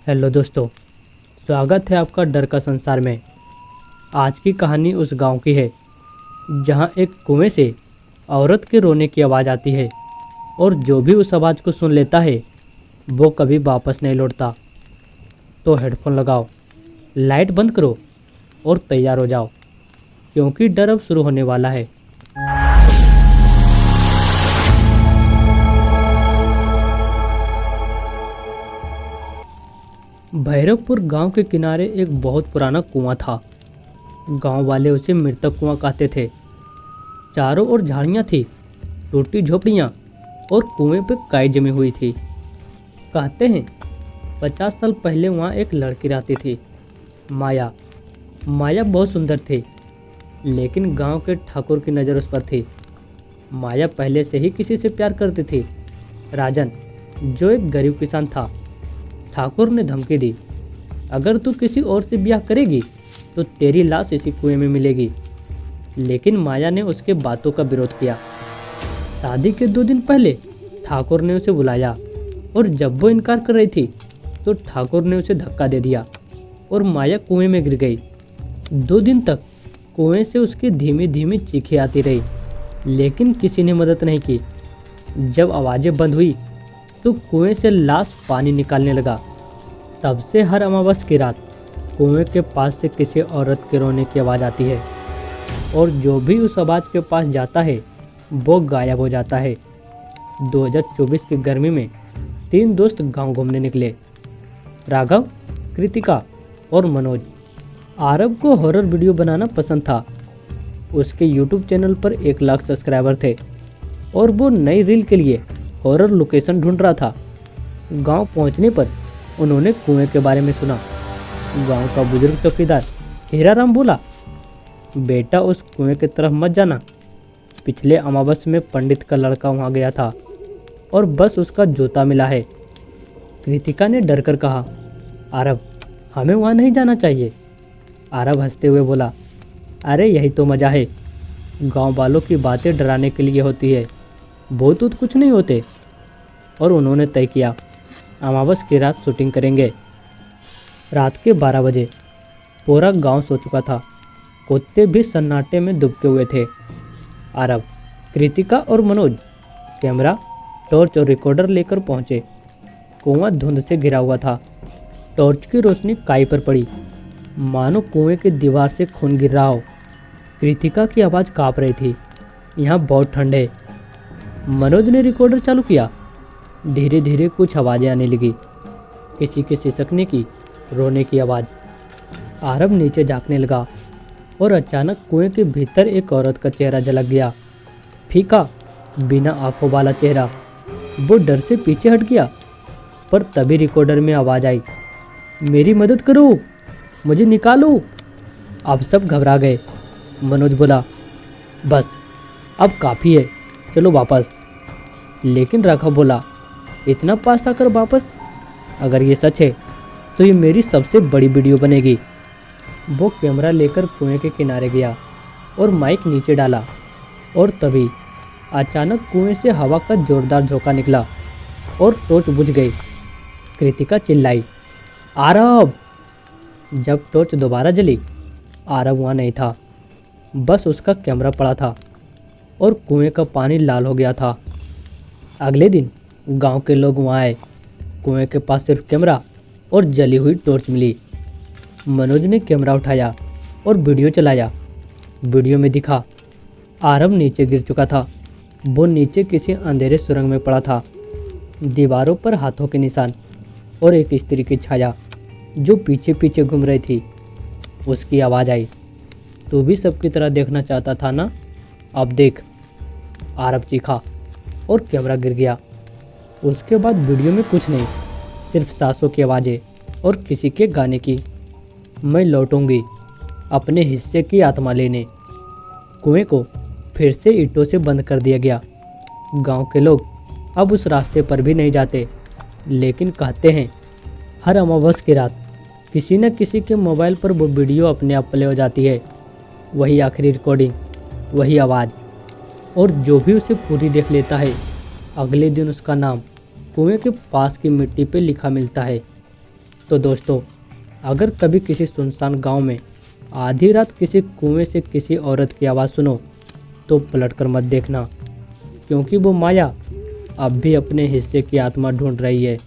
Hello दोस्तों, स्वागत है आपका डर का संसार में। आज की कहानी उस गांव की है जहां एक कुएं से औरत के रोने की आवाज़ आती है और जो भी उस आवाज़ को सुन लेता है वो कभी वापस नहीं लौटता। तो हेडफोन लगाओ, लाइट बंद करो और तैयार हो जाओ, क्योंकि डर अब शुरू होने वाला है। भैरवपुर गांव के किनारे एक बहुत पुराना कुआं था। गांव वाले उसे मृतक कुआं कहते थे। चारों ओर झाड़ियां थी, टूटी झोपड़ियां और कुएं पे काई जमी हुई थी। कहते हैं 50 साल पहले वहां एक लड़की रहती थी, माया। माया बहुत सुंदर थी, लेकिन गांव के ठाकुर की नज़र उस पर थी। माया पहले से ही किसी से प्यार करती थी, राजन, जो एक गरीब किसान था। ठाकुर ने धमकी दी, अगर तू किसी और से ब्याह करेगी तो तेरी लाश इसी कुएं में मिलेगी। लेकिन माया ने उसके बातों का विरोध किया। शादी के 2 दिन पहले ठाकुर ने उसे बुलाया और जब वो इनकार कर रही थी तो ठाकुर ने उसे धक्का दे दिया और माया कुएं में गिर गई। 2 दिन तक कुएं से उसकी धीमी धीमी चीखें आती रही, लेकिन किसी ने मदद नहीं की। जब आवाज़ें बंद हुई तो कुएं से लाश पानी निकालने लगा। तब से हर अमावस की रात कुएं के पास से किसी औरत के रोने की आवाज़ आती है और जो भी उस आवाज़ के पास जाता है वो गायब हो जाता है। 2024 की गर्मी में 3 दोस्त गांव घूमने निकले, राघव, कृतिका और मनोज। आरव को हॉरर वीडियो बनाना पसंद था। उसके यूट्यूब चैनल पर 1 लाख सब्सक्राइबर थे और वो नई रील के लिए हॉरर लोकेशन ढूंढ रहा था। गांव पहुंचने पर उन्होंने कुएं के बारे में सुना। गांव का बुजुर्ग चौकीदार हीराराम बोला, बेटा उस कुएं की तरफ मत जाना। पिछले अमावस में पंडित का लड़का वहां गया था और बस उसका जूता मिला है। कृतिका ने डर कर कहा, आरव, हमें वहां नहीं जाना चाहिए। आरव हंसते हुए बोला, अरे यही तो मज़ा है। गांव वालों की बातें डराने के लिए होती है, भूत ऊत कुछ नहीं होते। और उन्होंने तय किया, अमावस की रात शूटिंग करेंगे। रात के 12 बजे पूरा गांव सो चुका था। कुत्ते भी सन्नाटे में दुबके हुए थे। आरव, कृतिका और मनोज कैमरा, टॉर्च और रिकॉर्डर लेकर पहुंचे। कुआं धुंध से घिरा हुआ था। टॉर्च की रोशनी काई पर पड़ी, मानो कुएं की दीवार से खून गिर रहा हो। कृतिका की आवाज़ काँप रही थी, यहाँ बहुत ठंड है। मनोज ने रिकॉर्डर चालू किया। धीरे धीरे कुछ आवाज़ें आने लगी, किसी के सिसकने की, रोने की आवाज़। आरव नीचे झांकने लगा और अचानक कुएं के भीतर एक औरत का चेहरा झलक गया। फीका, बिना आंखों वाला चेहरा। वो डर से पीछे हट गया, पर तभी रिकॉर्डर में आवाज़ आई, मेरी मदद करो, मुझे निकालो। अब सब घबरा गए। मनोज बोला, बस अब काफ़ी है, चलो वापस। लेकिन राघव बोला, इतना पास आकर वापस? अगर ये सच है तो ये मेरी सबसे बड़ी वीडियो बनेगी। वो कैमरा लेकर कुएं के किनारे गया और माइक नीचे डाला और तभी अचानक कुएं से हवा का जोरदार झोंका निकला और टॉर्च बुझ गई। कृतिका चिल्लाई, आरव। जब टॉर्च दोबारा जली, आरव वहाँ नहीं था, बस उसका कैमरा पड़ा था और कुएं का पानी लाल हो गया था। अगले दिन गांव के लोग वहां आए। कुएं के पास सिर्फ कैमरा और जली हुई टॉर्च मिली। मनोज ने कैमरा उठाया और वीडियो चलाया। वीडियो में दिखा, आरव नीचे गिर चुका था। वो नीचे किसी अंधेरे सुरंग में पड़ा था। दीवारों पर हाथों के निशान और एक स्त्री की छाया जो पीछे पीछे घूम रही थी। उसकी आवाज़ आई, तू भी सबकी तरह देखना चाहता था ना, अब देख। आरव चीखा और कैमरा गिर गया। उसके बाद वीडियो में कुछ नहीं, सिर्फ सांसों की आवाज़ें और किसी के गाने की, मैं लौटूंगी अपने हिस्से की आत्मा लेने। कुएं को फिर से ईंटों से बंद कर दिया गया। गांव के लोग अब उस रास्ते पर भी नहीं जाते, लेकिन कहते हैं हर अमावस की रात किसी न किसी के मोबाइल पर वो वीडियो अपने आप प्ले हो जाती है। वही आखिरी रिकॉर्डिंग, वही आवाज़, और जो भी उसे पूरी देख लेता है अगले दिन उसका नाम कुएं के पास की मिट्टी पे लिखा मिलता है। तो दोस्तों, अगर कभी किसी सुनसान गांव में आधी रात किसी कुएं से किसी औरत की आवाज़ सुनो तो पलट कर मत देखना, क्योंकि वो माया अब भी अपने हिस्से की आत्मा ढूंढ रही है।